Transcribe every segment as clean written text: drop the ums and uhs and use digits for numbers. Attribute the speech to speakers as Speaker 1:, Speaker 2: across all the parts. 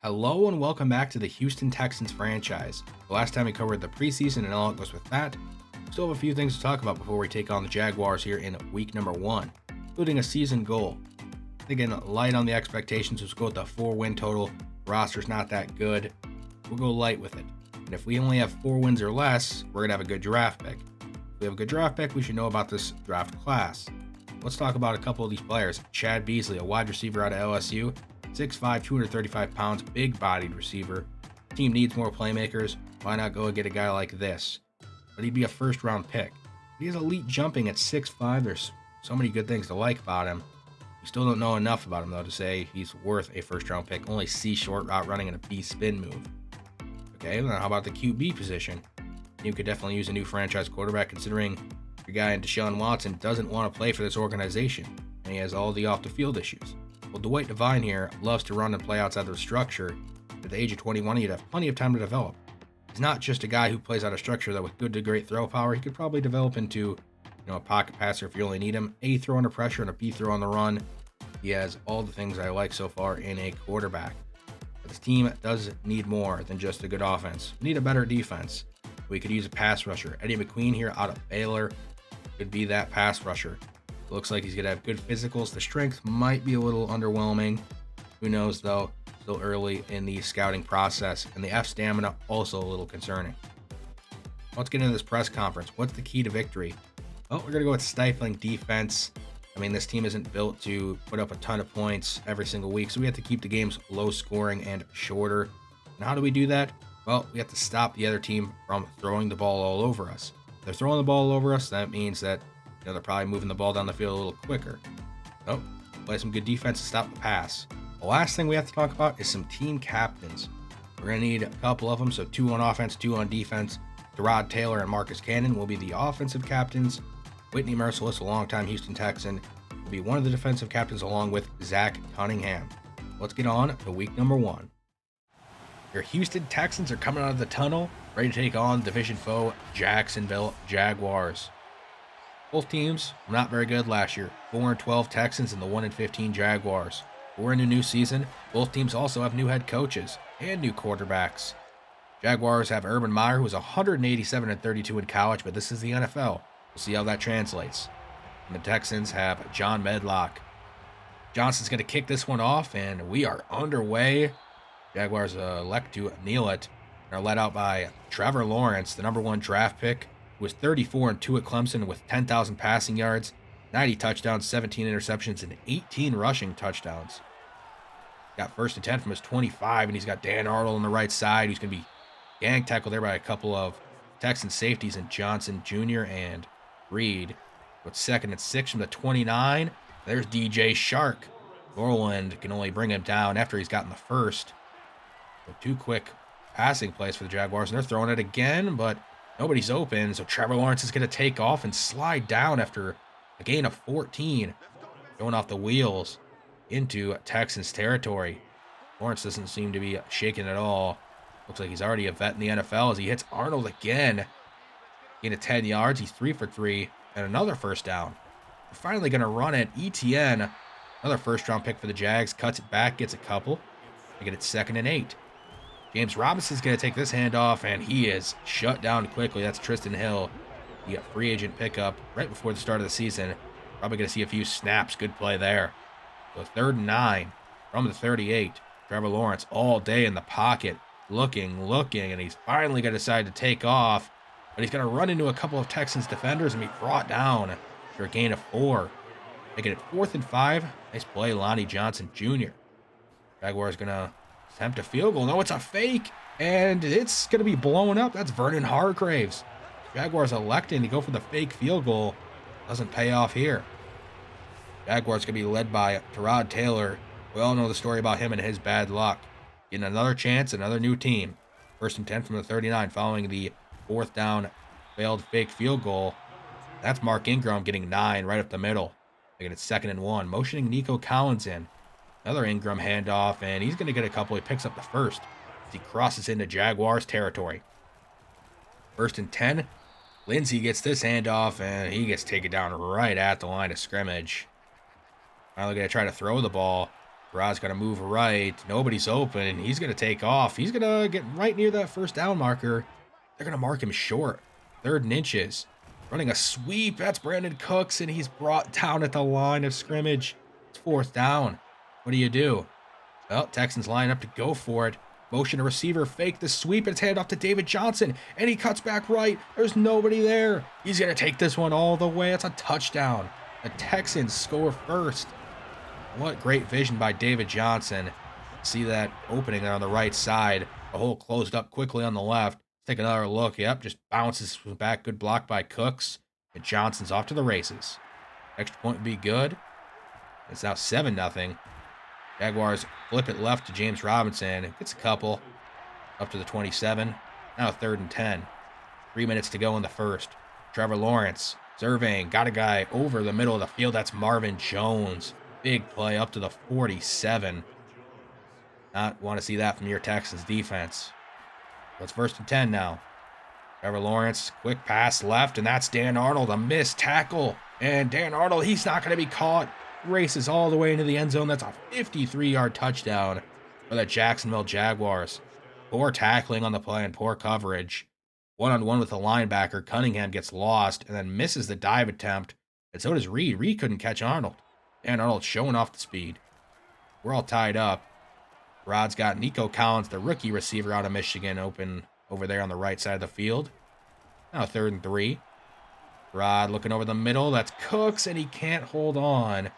Speaker 1: Hello and welcome back to the Houston Texans franchise. The last time we covered the preseason and all it goes with that, we still have a few things to talk about before we take on the Jaguars here in week number 1, including a season goal. Thinking light on the expectations, let's go with the 4-win total. Roster's not that good. We'll go light with it. And if we only have 4 wins or less, we're going to have a good draft pick. If we have a good draft pick, we should know about this draft class. Let's talk about a couple of these players. Chad Beasley, a wide receiver out of LSU. 6'5", 235 pounds, big-bodied receiver. Team needs more playmakers. Why not go and get a guy like this? But he'd be a first-round pick. He has elite jumping at 6'5". There's so many good things to like about him. We still don't know enough about him, though, to say he's worth a first-round pick. Only C short route running and a B spin move. Okay, then how about the QB position? You could definitely use a new franchise quarterback, considering your guy in Deshaun Watson doesn't want to play for this organization, and he has all the off-the-field issues. Well, Dwight Devine here loves to run and play outside the structure. At the age of 21, he'd have plenty of time to develop. He's not just a guy who plays out of structure, though. With good to great throw power, he could probably develop into, a pocket passer if you really need him. A throw under pressure and a B throw on the run. He has all the things I like so far in a quarterback. But this team does need more than just a good offense. We need a better defense. We could use a pass rusher. Eddie McQueen here out of Baylor could be that pass rusher. Looks like he's going to have good physicals. The strength might be a little underwhelming. Who knows, though? Still early in the scouting process. And the F stamina also a little concerning. Let's get into this press conference. What's the key to victory? Well, we're going to go with stifling defense. I mean, this team isn't built to put up a ton of points every single week, so we have to keep the games low scoring and shorter. And how do we do that? Well, we have to stop the other team from throwing the ball all over us. If they're throwing the ball all over us, that means that they're probably moving the ball down the field a little quicker. So, play some good defense to stop the pass. The last thing we have to talk about is some team captains. We're going to need a couple of them, so 2 on offense, 2 on defense. Tyrod Taylor and Marcus Cannon will be the offensive captains. Whitney Mercilus, a longtime Houston Texan, will be one of the defensive captains along with Zach Cunningham. Let's get on to week number 1. Your Houston Texans are coming out of the tunnel, ready to take on division foe Jacksonville Jaguars. Both teams were not very good last year. 4-12 Texans and the 1-15 Jaguars. We're in a new season. Both teams also have new head coaches and new quarterbacks. Jaguars have Urban Meyer, who was 187-32 in college, but this is the NFL. We'll see how that translates. And the Texans have John Medlock. Johnson's going to kick this one off, and we are underway. Jaguars elect to kneel it and are led out by Trevor Lawrence, the number 1 draft pick, who was 34-2 at Clemson with 10,000 passing yards, 90 touchdowns, 17 interceptions, and 18 rushing touchdowns. Got 1st and 10 from his 25, and he's got Dan Arnold on the right side, who's going to be gang tackled there by a couple of Texan safeties in Johnson Jr. and Reed. With 2nd and 6 from the 29, there's DJ Shark. Norland can only bring him down after he's gotten the first. So 2 quick passing plays for the Jaguars, and they're throwing it again, but nobody's open, so Trevor Lawrence is going to take off and slide down after a gain of 14, going off the wheels into Texans territory. Lawrence doesn't seem to be shaken at all. Looks like he's already a vet in the NFL as he hits Arnold again. Gain of 10 yards, he's 3 for 3, and another first down. We're finally going to run it. ETN, another first-round pick for the Jags, cuts it back, gets a couple. They get it 2nd and 8. James Robinson's going to take this handoff, and he is shut down quickly. That's Tristan Hill. He got free agent pickup right before the start of the season. Probably going to see a few snaps. Good play there. So 3rd and 9 from the 38. Trevor Lawrence all day in the pocket, looking, and he's finally going to decide to take off. But he's going to run into a couple of Texans defenders and be brought down for a gain of 4. Making it 4th and 5. Nice play, Lonnie Johnson Jr. Jaguars going to attempt a field goal. No, it's a fake, and it's going to be blown up. That's Vernon Hargraves. Jaguars electing to go for the fake field goal. Doesn't pay off here. Jaguars going to be led by Tyrod Taylor. We all know the story about him and his bad luck. Getting another chance, another new team. 1st and 10 from the 39 following the 4th down failed fake field goal. That's Mark Ingram getting 9 right up the middle. Making it 2nd and 1. Motioning Nico Collins in. Another Ingram handoff, and he's going to get a couple. He picks up the first as he crosses into Jaguars territory. 1st and 10. Lindsey gets this handoff, and he gets taken down right at the line of scrimmage. Finally going to try to throw the ball. Rod's going to move right. Nobody's open. He's going to take off. He's going to get right near that first down marker. They're going to mark him short. 3rd and inches. Running a sweep. That's Brandon Cooks, and he's brought down at the line of scrimmage. It's 4th down. What do? Well, Texans line up to go for it. Motion to receiver, fake the sweep, and it's handed off to David Johnson, and he cuts back right. There's nobody there. He's going to take this one all the way. It's a touchdown. The Texans score first. What great vision by David Johnson. See that opening there on the right side. The hole closed up quickly on the left. Let's take another look. Yep, just bounces back. Good block by Cooks. And Johnson's off to the races. Extra point would be good. It's now 7-0. Jaguars flip it left to James Robinson. Gets a couple. Up to the 27. Now 3rd and 10. 3 minutes to go in the first. Trevor Lawrence surveying. Got a guy over the middle of the field. That's Marvin Jones. Big play up to the 47. Not want to see that from your Texans defense. So it's 1st and 10 now. Trevor Lawrence, quick pass left, and that's Dan Arnold. A missed tackle. And Dan Arnold, he's not going to be caught. Races all the way into the end zone. That's a 53-yard touchdown for the Jacksonville Jaguars. Poor tackling on the play and poor coverage. One-on-one with the linebacker. Cunningham gets lost and then misses the dive attempt. And so does Reed. Reed couldn't catch Arnold. And Arnold showing off the speed. We're all tied up. Rod's got Nico Collins, the rookie receiver out of Michigan, open over there on the right side of the field. Now 3rd and 3. Rod looking over the middle. That's Cooks, and he can't hold on.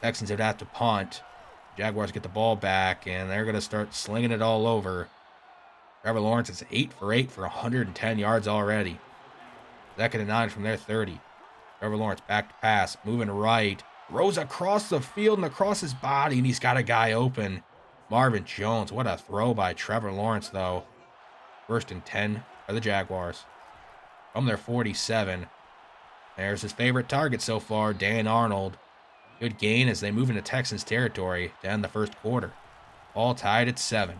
Speaker 1: Texans would have to punt. Jaguars get the ball back, and they're going to start slinging it all over. Trevor Lawrence is 8 for 8 for 110 yards already. 2nd and 9 from their 30. Trevor Lawrence back to pass, moving right. Throws across the field and across his body, and he's got a guy open. Marvin Jones. What a throw by Trevor Lawrence, though. 1st and 10 for the Jaguars. From their 47. There's his favorite target so far, Dan Arnold. Good gain as they move into Texans territory to end the first quarter. All tied at 7.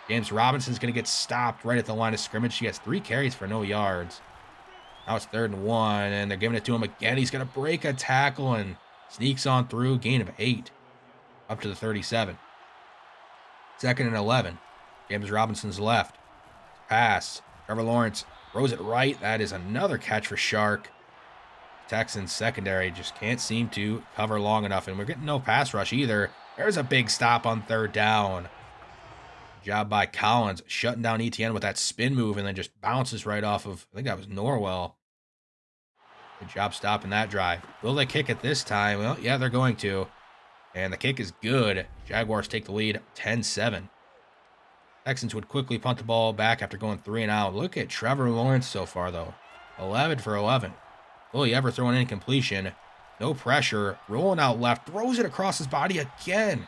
Speaker 1: James Robinson's going to get stopped right at the line of scrimmage. He has 3 carries for no yards. Now it's 3rd and 1, and they're giving it to him again. He's going to break a tackle and sneaks on through. Gain of 8. Up to the 37. 2nd and 11. James Robinson's left. Pass. Trevor Lawrence throws it right. That is another catch for Shark. Texans secondary just can't seem to cover long enough, and we're getting no pass rush either. There's a big stop on 3rd down. Job by Collins, shutting down ETN with that spin move, and then just bounces right off of, I think that was Norwell. Good job stopping that drive. Will they kick it this time? Well, yeah, they're going to. And the kick is good. Jaguars take the lead 10-7. Texans would quickly punt the ball back after going 3 and out. Look at Trevor Lawrence so far, though. 11 for 11. Will he ever throw an incompletion? No pressure. Rolling out left. Throws it across his body again.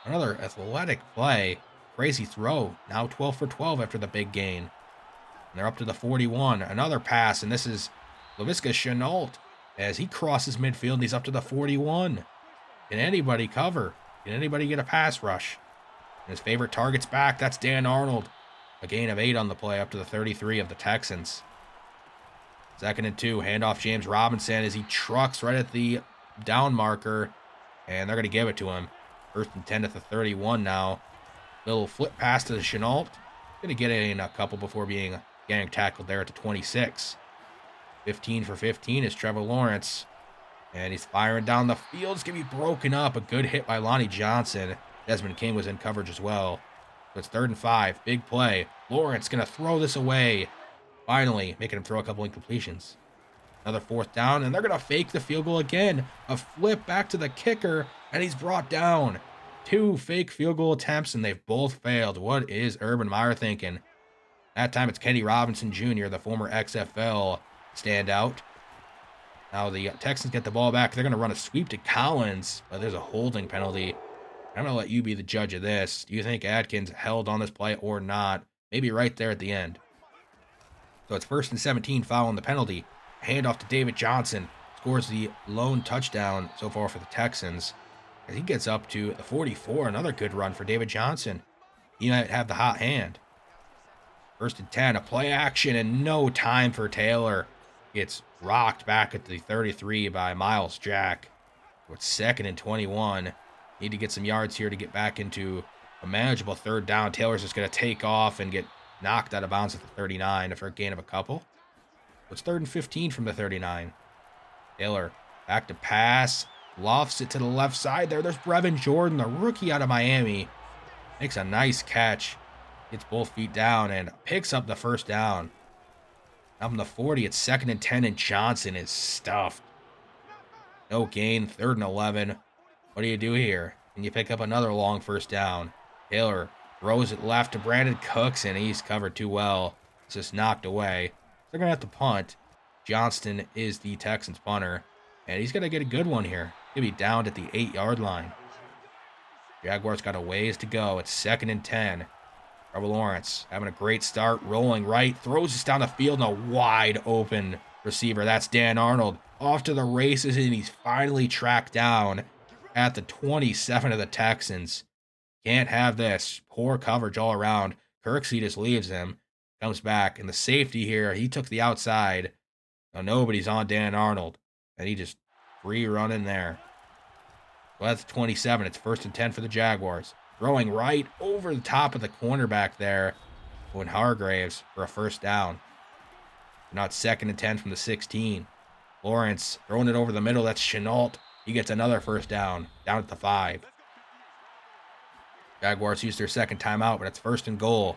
Speaker 1: Another athletic play. Crazy throw. Now 12 for 12 after the big gain. And they're up to the 41. Another pass, and this is Laviska Shenault as he crosses midfield, and he's up to the 41. Can anybody cover? Can anybody get a pass rush? And his favorite target's back. That's Dan Arnold. A gain of 8 on the play, up to the 33 of the Texans. 2nd and 2. Handoff James Robinson as he trucks right at the down marker. And they're going to give it to him. 1st and 10 at the 31 now. Little flip pass to the Shenault. Going to get in a couple before being gang tackled there at the 26. 15 for 15 is Trevor Lawrence. And he's firing down the field. It's going to be broken up. A good hit by Lonnie Johnson. Desmond King was in coverage as well. So it's 3rd and 5. Big play. Lawrence going to throw this away. Finally, making him throw a couple incompletions. Another 4th down, and they're going to fake the field goal again. A flip back to the kicker, and he's brought down. 2 fake field goal attempts, and they've both failed. What is Urban Meyer thinking? That time it's Kenny Robinson Jr., the former XFL standout. Now the Texans get the ball back. They're going to run a sweep to Collins, but there's a holding penalty. I'm going to let you be the judge of this. Do you think Adkins held on this play or not? Maybe right there at the end. So it's 1st and 17 following the penalty. Handoff to David Johnson. Scores the lone touchdown so far for the Texans. As he gets up to the 44. Another good run for David Johnson. He might have the hot hand. 1st and 10. A play action and no time for Taylor. Gets rocked back at the 33 by Miles Jack. It's 2nd and 21. Need to get some yards here to get back into a manageable third down. Taylor's just going to take off and get knocked out of bounds at the 39 for a gain of a couple. It's 3rd and 15 from the 39. Taylor back to pass. Lofts it to the left side there. There's Brevin Jordan, the rookie out of Miami. Makes a nice catch. Gets both feet down and picks up the first down. Now from the 40, it's 2nd and 10, and Johnson is stuffed. No gain, 3rd and 11. What do you do here? Can you pick up another long first down? Taylor throws it left to Brandon Cooks, and he's covered too well. It's just knocked away. They're going to have to punt. Johnston is the Texans punter, and he's going to get a good one here. He'll be down at the 8-yard line. Jaguars got a ways to go. It's 2nd and 10. Trevor Lawrence having a great start, rolling right, throws this down the field, and a wide open receiver. That's Dan Arnold off to the races, and he's finally tracked down at the 27 of the Texans. Can't have this. Poor coverage all around. Kirksey just leaves him, comes back, and the safety here, he took the outside. Now nobody's on Dan Arnold, and he just free running there. Well, that's 27. It's 1st and 10 for the Jaguars. Throwing right over the top of the cornerback there, Owen Hargraves for a first down. Now it's 2nd and 10 from the 16. Lawrence throwing it over the middle. That's Chenault. He gets another first down at the 5. Jaguars use their second timeout, but it's 1st and goal.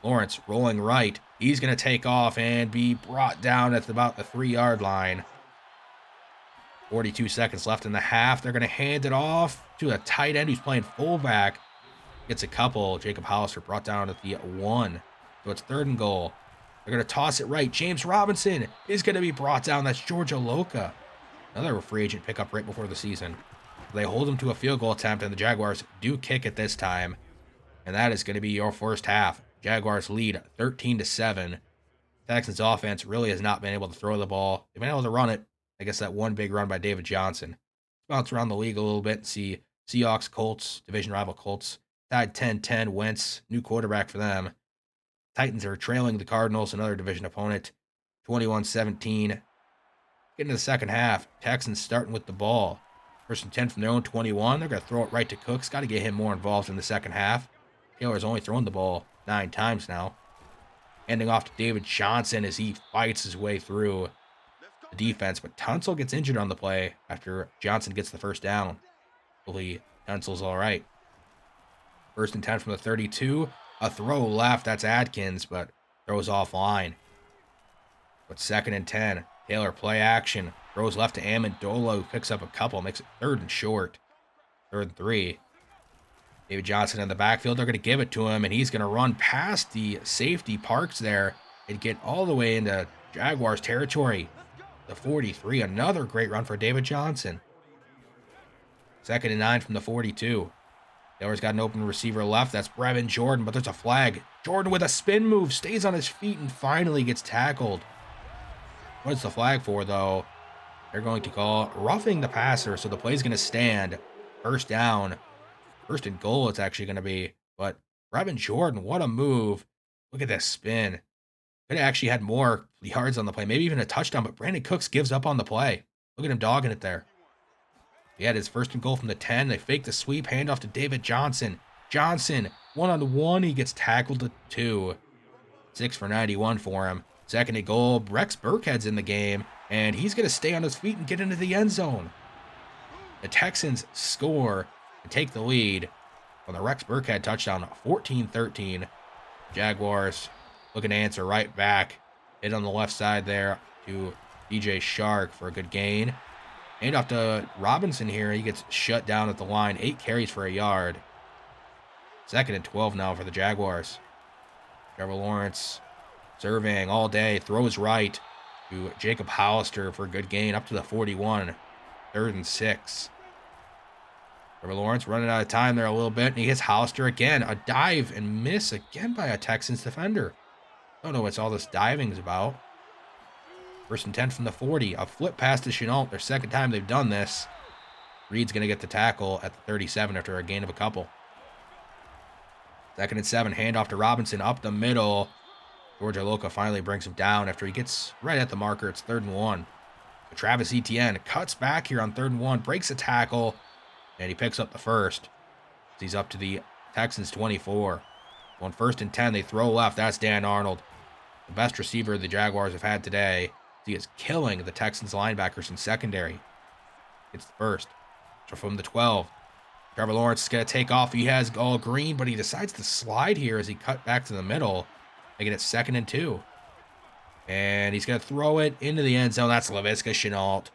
Speaker 1: Lawrence rolling right. He's going to take off and be brought down at about the 3-yard line. 42 seconds left in the half. They're going to hand it off to a tight end who's playing fullback. Gets a couple. Jacob Hollister brought down at the 1. So it's 3rd and goal. They're going to toss it right. James Robinson is going to be brought down. That's Georgia Loca. Another free agent pickup right before the season. They hold him to a field goal attempt, and the Jaguars do kick it this time. And that is going to be your first half. Jaguars lead 13-7. Texans offense really has not been able to throw the ball. They've been able to run it. I guess that one big run by David Johnson. Bounce around the league a little bit and see Seahawks, Colts, division rival Colts. Tied 10-10, Wentz, new quarterback for them. Titans are trailing the Cardinals, another division opponent, 21-17. Getting to the second half, Texans starting with the ball. 1st and 10 from their own 21. They're going to throw it right to Cooks. Got to get him more involved in the second half. Taylor's only thrown the ball 9 times now. Handing off to David Johnson as he fights his way through the defense. But Tunsil gets injured on the play after Johnson gets the first down. Hopefully, Tunsil's all right. 1st and 10 from the 32. A throw left. That's Adkins, but throws offline. But 2nd and 10. Taylor play action. Throws left to Amendola, who picks up a couple. Makes it 3rd and short. 3rd and 3. David Johnson in the backfield. They're going to give it to him, and he's going to run past the safety Parks there and get all the way into Jaguars territory. The 43. Another great run for David Johnson. 2nd and 9 from the 42. Taylor's got an open receiver left. That's Brevin Jordan, but there's a flag. Jordan with a spin move, stays on his feet, and finally gets tackled. What is the flag for, though? They're going to call roughing the passer, so the play's going to stand. First down. 1st and goal it's actually going to be. But Brevin Jordan, what a move. Look at this spin. Could have actually had more yards on the play, maybe even a touchdown, but Brandon Cooks gives up on the play. Look at him dogging it there. He had his 1st and goal from the 10. They fake the sweep, handoff to David Johnson. Johnson, 1-on-1. He gets tackled to 2. 6 for 91 for him. 2nd and goal. Rex Burkhead's in the game, and he's going to stay on his feet and get into the end zone. The Texans score and take the lead on the Rex Burkhead touchdown, 14-13. Jaguars looking to answer right back. Hit on the left side there to DJ Shark for a good gain. Hand off to Robinson here. He gets shut down at the line. 8 carries for a yard. 2nd and 12 now for the Jaguars. Trevor Lawrence surveying all day. Throws right to Jacob Hollister for a good gain up to the 41. 3rd and 6. Trevor Lawrence running out of time there a little bit. And he hits Hollister again. A dive and miss again by a Texans defender. Don't know what all this diving is about. 1st and 10 from the 40. A flip pass to Chenault. Their second time they've done this. Reed's going to get the tackle at the 37 after a gain of a couple. 2nd and 7. Handoff to Robinson up the middle. Georgia Loca finally brings him down after he gets right at the marker. It's 3rd and 1. But Travis Etienne cuts back here on 3rd and 1. Breaks a tackle. And he picks up the first. He's up to the Texans 24. On 1st and 10, they throw left. That's Dan Arnold, the best receiver the Jaguars have had today. He is killing the Texans linebackers in secondary. It's the first. So from the 12, Trevor Lawrence is going to take off. He has all green, but he decides to slide here as he cut back to the middle, making it 2nd and 2. And he's going to throw it into the end zone. That's Laviska Shenault.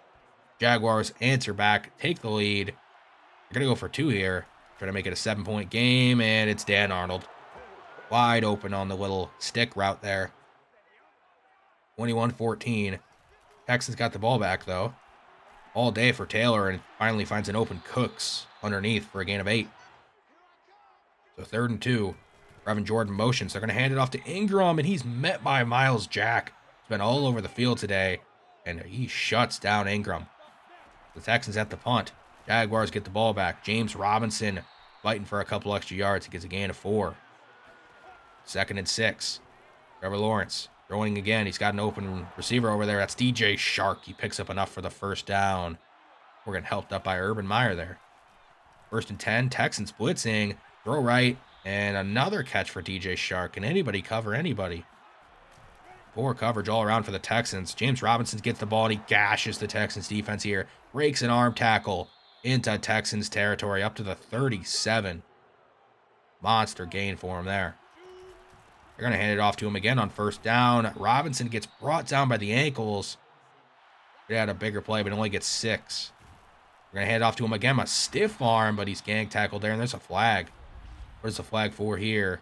Speaker 1: Jaguars answer back, take the lead. They're going to go for 2 here. Try to make it a 7-point game, and it's Dan Arnold. Wide open on the little stick route there. 21-14. Texans got the ball back, though. All day for Taylor, and finally finds an open Cooks underneath for a gain of 8. So 3rd and 2. Brevin Jordan motions. They're going to hand it off to Ingram, and he's met by Miles Jack. He's been all over the field today, and he shuts down Ingram. The Texans at the punt. Jaguars get the ball back. James Robinson fighting for a couple extra yards. He gets a gain of 4. 2nd and 6. Trevor Lawrence throwing again. He's got an open receiver over there. That's DJ Shark. He picks up enough for the first down. We're getting helped up by Urban Meyer there. 1st and 10. Texans blitzing. Throw right. And another catch for DJ Shark. Can anybody cover anybody? Poor coverage all around for the Texans. James Robinson gets the ball and he gashes the Texans defense here. Breaks an arm tackle into Texans territory up to the 37. Monster gain for him there. They're going to hand it off to him again on 1st down. Robinson gets brought down by the ankles. He had a bigger play, but only gets 6. We're going to hand it off to him again. A stiff arm, but he's gang tackled there, and there's a flag. What is the flag for here?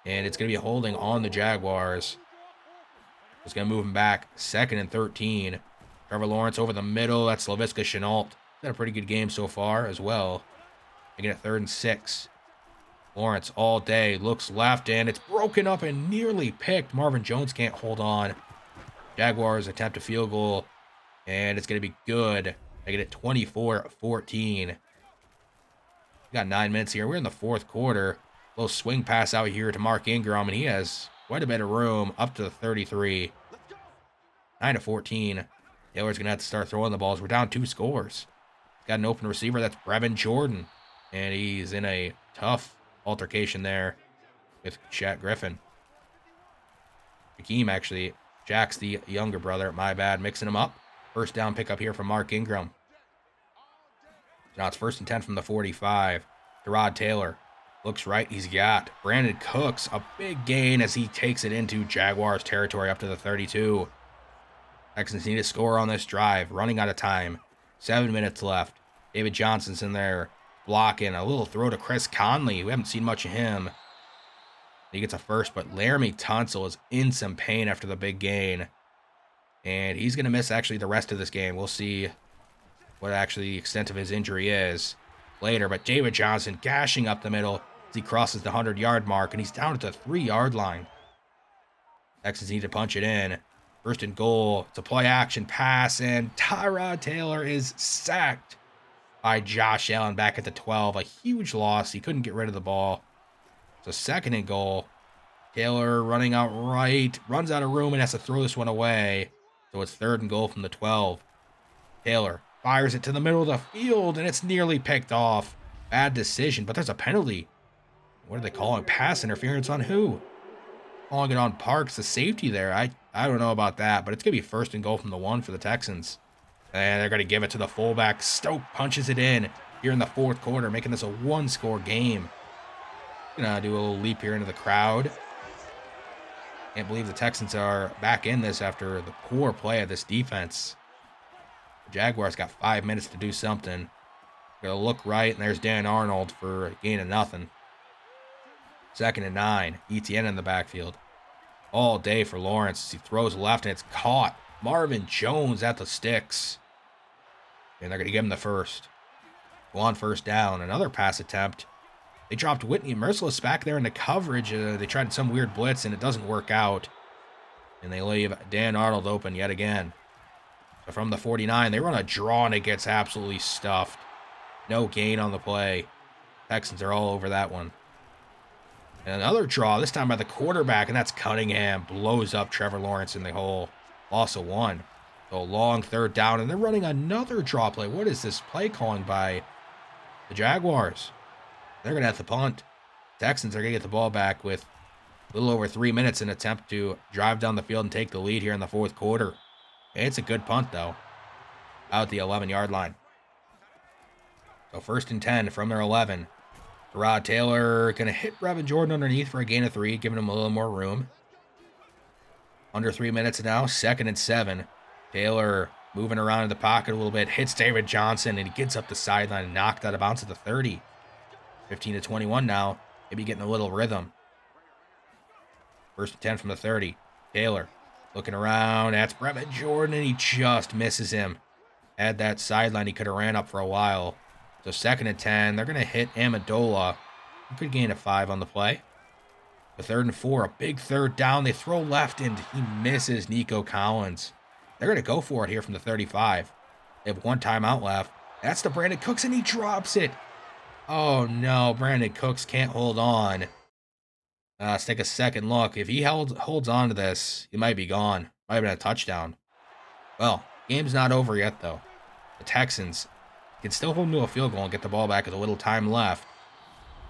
Speaker 1: And it's going to be a holding on the Jaguars. It's going to move him back. 2nd and 13. Trevor Lawrence over the middle. That's Laviska Shenault. Had a pretty good game so far as well. Making it 3rd and 6. Lawrence all day looks left, and it's broken up and nearly picked. Marvin Jones can't hold on. Jaguars attempt a field goal, and it's going to be good. Making it 24-14. We got 9 minutes here. We're in the 4th quarter. Little swing pass out here to Mark Ingram, and he has quite a bit of room up to the 33. 9-14. Taylor's going to have to start throwing the balls. We're down 2 scores. He's got an open receiver. That's Brevin Jordan, and he's in a tough altercation there with Shaq Griffin. Hakeem, actually. Jack's the younger brother. My bad. Mixing him up. 1st down pickup here from Mark Ingram. Now it's 1st and 10 from the 45. Tyrod Taylor looks right. He's got Brandon Cooks. A big gain as he takes it into Jaguars territory up to the 32. Texans need a score on this drive. Running out of time. 7 minutes left. David Johnson's in there blocking. A little throw to Chris Conley. We haven't seen much of him. He gets a first, but Laramie Tunsil is in some pain after the big gain. And he's going to miss actually the rest of this game. We'll see what actually the extent of his injury is later. But David Johnson gashing up the middle as he crosses the 100-yard mark, and he's down at the 3-yard line. Texans need to punch it in. 1st and goal. It's a play action pass, and Tyrod Taylor is sacked by Josh Allen back at the 12. A huge loss. He couldn't get rid of the ball. So 2nd and goal. Taylor running out right. Runs out of room and has to throw this one away. So it's 3rd and goal from the 12. Taylor fires it to the middle of the field, and it's nearly picked off. Bad decision, but there's a penalty. What are they calling? Pass interference on who? Calling it on Parks, the safety there. I don't know about that, but it's going to be 1st and goal from the 1 for the Texans. And they're going to give it to the fullback. Stoke punches it in here in the 4th quarter, making this a 1-score game. Gonna do a little leap here into the crowd. Can't believe the Texans are back in this after the poor play of this defense. The Jaguars got 5 minutes to do something. Gonna look right, and there's Dan Arnold for a gain of nothing. 2nd and 9. ETN in the backfield. All day for Lawrence. He throws left, and it's caught. Marvin Jones at the sticks. And they're going to give him the first. Go on 1st down. Another pass attempt. They dropped Whitney Merciless back there into coverage. They tried some weird blitz, and it doesn't work out. And they leave Dan Arnold open yet again. So from the 49, they run a draw, and it gets absolutely stuffed. No gain on the play. Texans are all over that one. And another draw, this time by the quarterback, and that's Cunningham. Blows up Trevor Lawrence in the hole. Loss of 1. So long third down, and they're running another draw play. What is this play calling by the Jaguars? They're going to have to punt. Texans are going to get the ball back with a little over 3 minutes in an attempt to drive down the field and take the lead here in the fourth quarter. It's a good punt, though, out at the 11-yard line. So 1st and 10 from their 11. Tyrod Taylor going to hit Brevin Jordan underneath for a gain of 3, giving him a little more room. Under 3 minutes now, 2nd and 7. Taylor moving around in the pocket a little bit, hits David Johnson, and he gets up the sideline and knocked out of bounds at the 30. 15-21 now, maybe getting a little rhythm. 1st and 10 from the 30. Taylor looking around, that's Brevin Jordan, and he just misses him. Had that sideline, he could have ran up for a while. So 2nd and 10, they're going to hit Amendola. He could gain a 5 on the play. The 3rd and 4, a big third down. They throw left, and he misses Nico Collins. They're going to go for it here from the 35. They have 1 timeout left. That's to Brandon Cooks, and he drops it. Oh, no, Brandon Cooks can't hold on. Let's take a second look. If he holds on to this, he might be gone. Might have been a touchdown. Well, game's not over yet, though. The Texans can still hold them to a field goal and get the ball back with a little time left.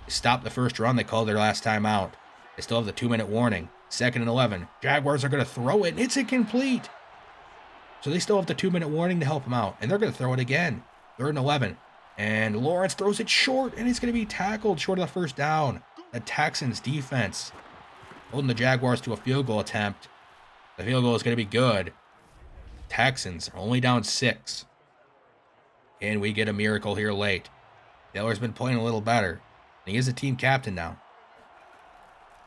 Speaker 1: They stopped the first run. They called their last time out. They still have the 2-minute warning. 2nd and 11. Jaguars are going to throw it, and it's incomplete. So they still have the 2-minute warning to help them out, and they're going to throw it again. 3rd and 11. And Lawrence throws it short, and it's going to be tackled short of the first down. The Texans defense holding the Jaguars to a field goal attempt. The field goal is going to be good. Texans are only down 6. Can we get a miracle here late? Taylor's been playing a little better, and he is a team captain now.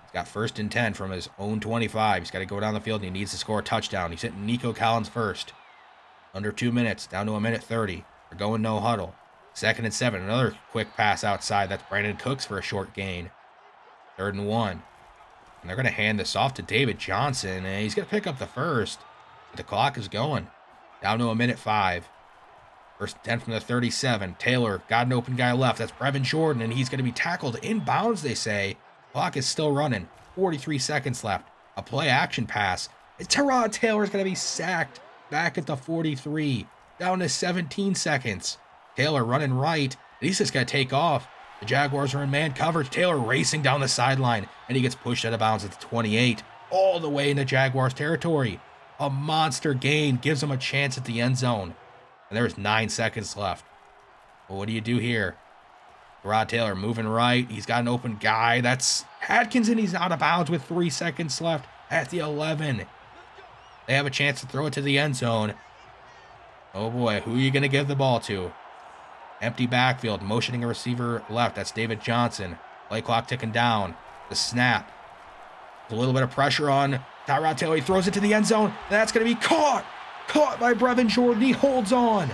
Speaker 1: He's got 1st and 10 from his own 25. He's got to go down the field, and he needs to score a touchdown. He's hitting Nico Collins first. Under 2 minutes, down to 1:30. They're going no huddle. 2nd and 7, another quick pass outside. That's Brandon Cooks for a short gain. 3rd and 1. And they're going to hand this off to David Johnson, and he's going to pick up the first. But the clock is going. Down to 1:05. 1st and 10 from the 37. Taylor got an open guy left. That's Brevin Jordan, and he's going to be tackled inbounds, they say. Clock is still running. 43 seconds left. A play-action pass. And Tyrod Taylor is going to be sacked back at the 43. Down to 17 seconds. Taylor running right. And he's just going to take off. The Jaguars are in man coverage. Taylor racing down the sideline. And he gets pushed out of bounds at the 28. All the way into Jaguars territory. A monster gain gives him a chance at the end zone. And there's 9 seconds left. Well, what do you do here? Tyrod Taylor moving right. He's got an open guy. That's Atkins, and he's out of bounds with 3 seconds left at the 11. They have a chance to throw it to the end zone. Oh boy, who are you going to give the ball to? Empty backfield, motioning a receiver left. That's David Johnson. Play clock ticking down. The snap. There's a little bit of pressure on Tyrod Taylor. He throws it to the end zone. That's going to be caught. Caught by Brevin Jordan. He holds on.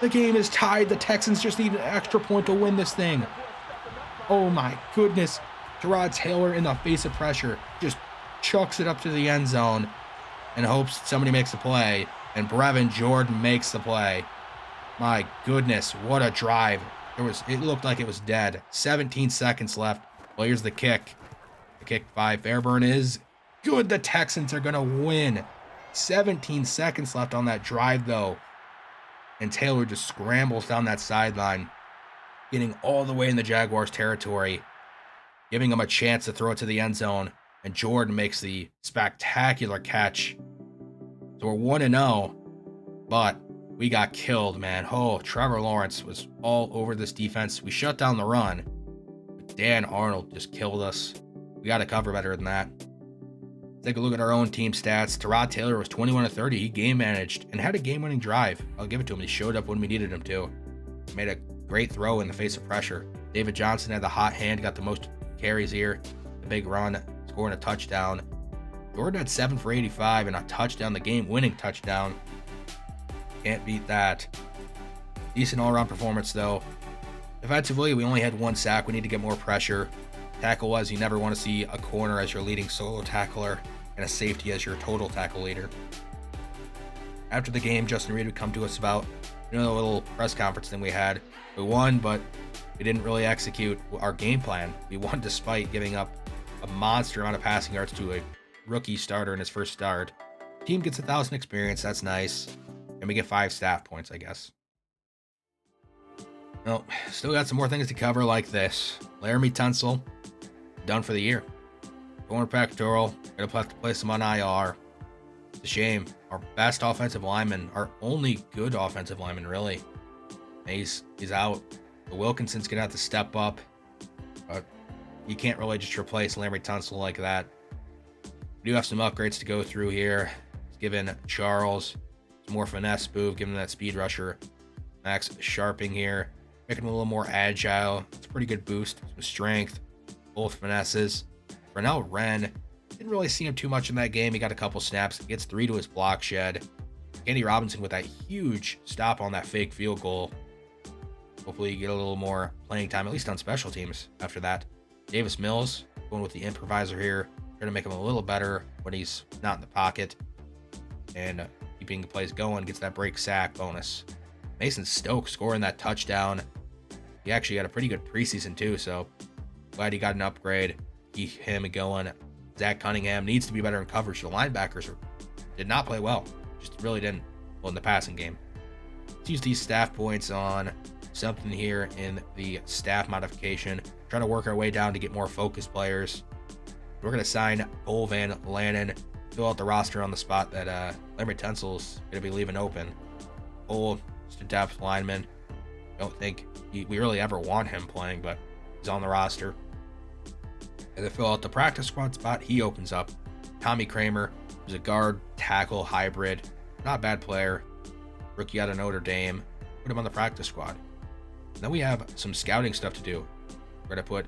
Speaker 1: The game is tied. The Texans just need an extra point to win this thing. Oh my goodness. Tyrod Taylor, in the face of pressure, just chucks it up to the end zone and hopes somebody makes a play. And Brevin Jordan makes the play. My goodness, what a drive. It looked like it was dead. 17 seconds left. Well, here's the kick. The kick by Fairburn is good. The Texans are going to win. 17 seconds left on that drive, though. And Taylor just scrambles down that sideline, getting all the way in the Jaguars' territory, giving him a chance to throw it to the end zone. And Jordan makes the spectacular catch. So we're 1-0, but we got killed, man. Oh, Trevor Lawrence was all over this defense. We shut down the run, but Dan Arnold just killed us. We got to cover better than that. Take a look at our own team stats. Tyrod Taylor was 21 of 30. He game managed and had a game-winning drive. I'll give it to him. He showed up when we needed him to. He made a great throw in the face of pressure. David Johnson had the hot hand, got the most carries here. The big run, scoring a touchdown. Jordan had 7 for 85 and a touchdown, the game-winning touchdown. Can't beat that. Decent all-around performance, though. Defensively, we only had 1 sack. We need to get more pressure. Tackle-wise, you never want to see a corner as your leading solo tackler and a safety as your total tackle leader. After the game, Justin Reid would come to us about, the little press conference thing we had. We won, but we didn't really execute our game plan. We won despite giving up a monster amount of passing yards to a rookie starter in his first start. Team gets 1,000 experience. That's nice. And we get 5 staff points, I guess. Well, still got some more things to cover like this. Laramie Tunsil, done for the year. Torn pectoral, gonna have to place him on IR. It's a shame. Our best offensive lineman, our only good offensive lineman, really. He's out. The Wilkinson's gonna have to step up. But you can't really just replace Laramie Tunsil like that. We do have some upgrades to go through here. It's given Charles some more finesse move, giving him that speed rusher. Max Sharping here, making him a little more agile. It's a pretty good boost. Some strength, both finesses. Renell Wren, didn't really see him too much in that game. He got a couple snaps, gets 3 to his block shed. Andy Robinson with that huge stop on that fake field goal. Hopefully you get a little more playing time, at least on special teams after that. Davis Mills, going with the improviser here, trying to make him a little better when he's not in the pocket. And keeping the plays going, gets that break sack bonus. Mason Stokes scoring that touchdown. He actually had a pretty good preseason too, so glad he got an upgrade. Keep him going. Zach Cunningham needs to be better in coverage. The linebackers did not play well. Just really didn't. Well, in the passing game. Let's use these staff points on something here in the staff modification. Trying to work our way down to get more focused players. We're going to sign Cole Van Lanen. Fill out the roster on the spot that Laramie Tunsil's going to be leaving open. Cole, just a depth lineman. Don't think we really ever want him playing, but he's on the roster. And to fill out the practice squad spot, he opens up. Tommy Kramer, who's a guard tackle hybrid. Not a bad player. Rookie out of Notre Dame. Put him on the practice squad. And then we have some scouting stuff to do. We're going to put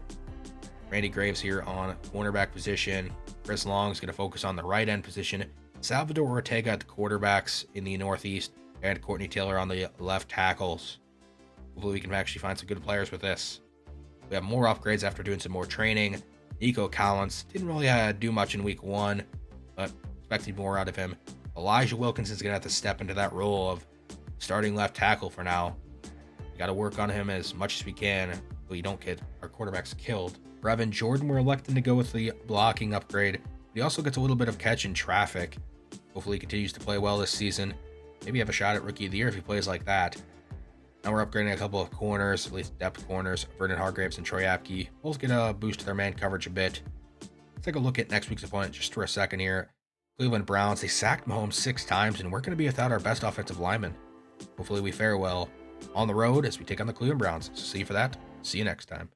Speaker 1: Randy Graves here on cornerback position. Chris Long's going to focus on the right end position. Salvador Ortega at the quarterbacks in the Northeast. And Courtney Taylor on the left tackles. Hopefully we can actually find some good players with this. We have more upgrades after doing some more training. Nico Collins didn't really do much in week 1, but expecting more out of him. Elijah Wilkinson's going to have to step into that role of starting left tackle for now. We got to work on him as much as we can so we don't get our quarterbacks killed. For Evan Jordan, we're electing to go with the blocking upgrade. He also gets a little bit of catch in traffic. Hopefully he continues to play well this season. Maybe have a shot at Rookie of the Year if he plays like that. Now we're upgrading a couple of corners, at least depth corners. Vernon Hargraves and Troy Apke both get a boost to their man coverage a bit. Let's take a look at next week's opponent just for a second here. Cleveland Browns, they sacked Mahomes 6 times, and we're going to be without our best offensive lineman. Hopefully we fare well on the road as we take on the Cleveland Browns. So see you for that. See you next time.